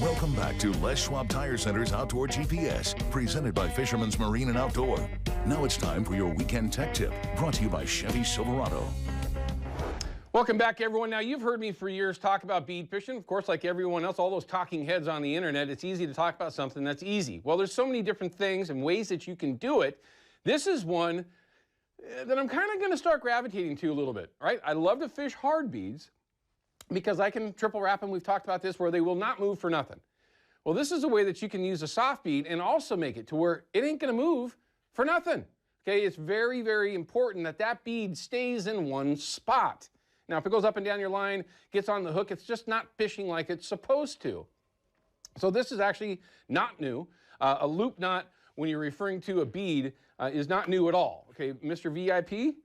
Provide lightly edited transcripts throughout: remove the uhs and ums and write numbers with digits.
Welcome back to Les Schwab Tire Center's Outdoor GPS, presented by Fisherman's Marine and Outdoor. Now it's time for your weekend tech tip, brought to you by Chevy Silverado. Welcome back, everyone. Now, you've heard me for years talk about bead fishing. Of course, like everyone else, all those talking heads on the internet, it's easy to talk about something that's easy. Well, there's so many different things and ways that you can do it. This is one that I'm kind of going to start gravitating to a little bit, right? I love to fish hard beads because I can triple wrap them. We've talked about this, where they will not move for nothing. Well, this is a way that you can use a soft bead and also make it to where it ain't going to move for nothing. Okay, it's very, very important that that bead stays in one spot. Now, if it goes up and down your line, gets on the hook, it's just not fishing like it's supposed to. So this is actually not new. A loop knot, when you're referring to a bead, is not new at all. Okay, Mr. VIP,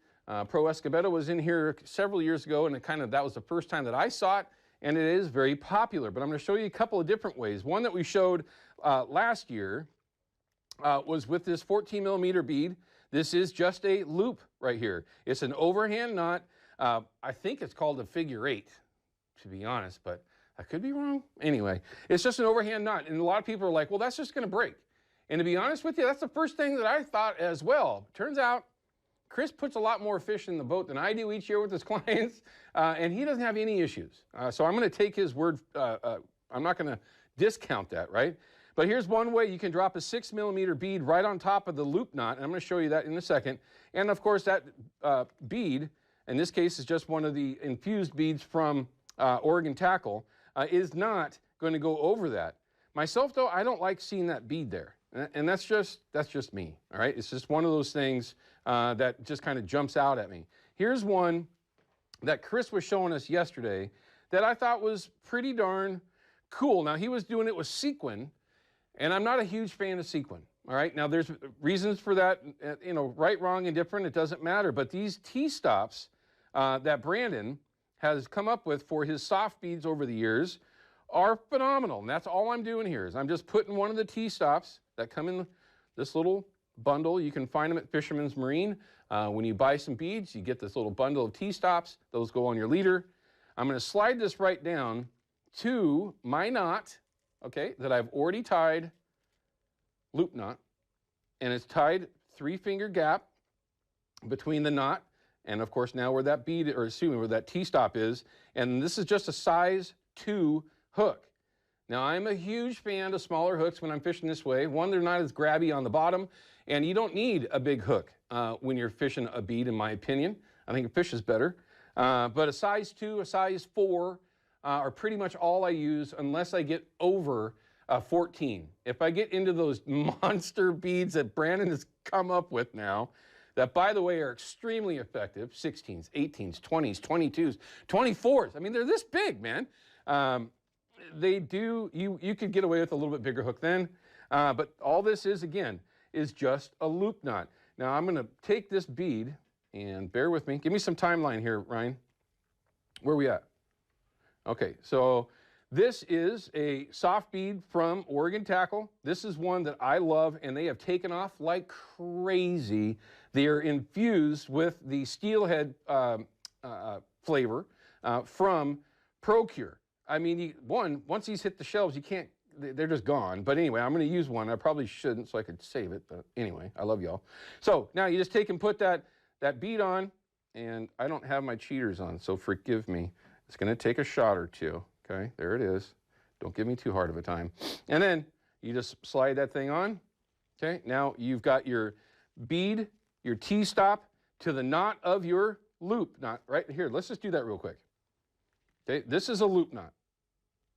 Pro Escobedo, was in here several years ago, and that was the first time that I saw it, and it is very popular. But I'm going to show you a couple of different ways. One that we showed last year was with this 14 millimeter bead. This is just a loop right here. It's an overhand knot. I think it's called a figure 8, to be honest, but I could be wrong. Anyway, it's just an overhand knot, and a lot of people are like, well, that's just going to break. And to be honest with you, that's the first thing that I thought as well. Turns out, Chris puts a lot more fish in the boat than I do each year with his clients, and he doesn't have any issues. So I'm going to take his word. I'm not going to discount that, right? But here's one way you can drop a 6 millimeter bead right on top of the loop knot, and I'm going to show you that in a second. And of course, that bead, in this case, is just one of the infused beads from Oregon Tackle, is not going to go over that. Myself, though, I don't like seeing that bead there. And that's just me, all right? It's just one of those things that just kind of jumps out at me. Here's one that Chris was showing us yesterday that I thought was pretty darn cool. Now, he was doing it with sequin, and I'm not a huge fan of sequin, all right? Now, there's reasons for that, right, wrong, and different. It doesn't matter. But these T-stops that Brandon has come up with for his soft beads over the years are phenomenal. And that's all I'm doing here is I'm just putting one of the T-stops that come in this little bundle. You can find them at Fisherman's Marine. When you buy some beads, you get this little bundle of T-stops. Those go on your leader. I'm going to slide this right down to my knot, okay, that I've already tied, loop knot, and it's tied 3-finger gap between the knot and, of course, now where that bead, or excuse me, where that T-stop is, and this is just a size 2 hook. Now, I'm a huge fan of smaller hooks when I'm fishing this way. One, they're not as grabby on the bottom, and you don't need a big hook when you're fishing a bead, in my opinion. I think a fish is better. But a size 2, a size 4 are pretty much all I use unless I get over 14. If I get into those monster beads that Brandon has come up with now, that, by the way, are extremely effective, 16s, 18s, 20s, 22s, 24s. I mean, they're this big, man. They do, you could get away with a little bit bigger hook then, but all this is, again, is just a loop knot. Now, I'm going to take this bead, and bear with me. Give me some timeline here, Ryan. Where are we at? Okay, so this is a soft bead from Oregon Tackle. This is one that I love, and they have taken off like crazy. They are infused with the steelhead flavor from ProCure. I mean, once these hit the shelves, you can't, they're just gone. But anyway, I'm going to use one. I probably shouldn't so I could save it. But anyway, I love y'all. So now you just take and put that bead on, and I don't have my cheaters on, so forgive me. It's going to take a shot or two. Okay, there it is. Don't give me too hard of a time. And then you just slide that thing on. Okay, now you've got your bead, your T-stop to the knot of your loop knot right here. Let's just do that real quick. Okay, this is a loop knot.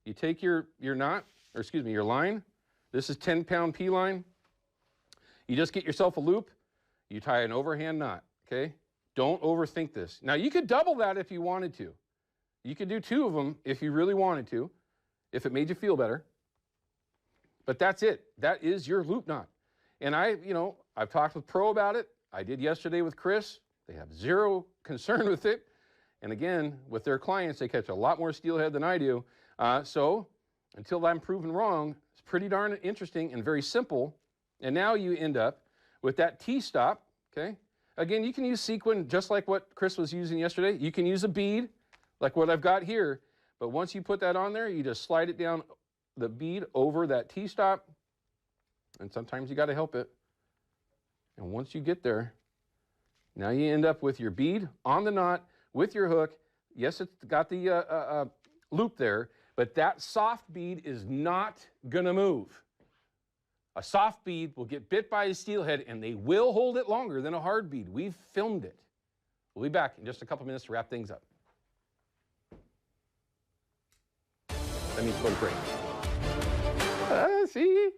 You take your knot, or excuse me, your line. This is 10-pound P-line. You just get yourself a loop. You tie an overhand knot, okay? Don't overthink this. Now, you could double that if you wanted to. You could do 2 of them if you really wanted to, if it made you feel better. But that's it. That is your loop knot. And I've talked with Pro about it. I did yesterday with Chris. They have zero concern with it. And again, with their clients, they catch a lot more steelhead than I do. So until I'm proven wrong, it's pretty darn interesting and very simple. And now you end up with that T-stop, okay? Again, you can use sequin just like what Chris was using yesterday. You can use a bead like what I've got here. But once you put that on there, you just slide it down the bead over that T-stop, and sometimes you got to help it. And once you get there, now you end up with your bead on the knot with your hook. Yes, it's got the loop there, but that soft bead is not going to move. A soft bead will get bit by a steelhead, and they will hold it longer than a hard bead. We've filmed it. We'll be back in just a couple minutes to wrap things up. That means go to break. See?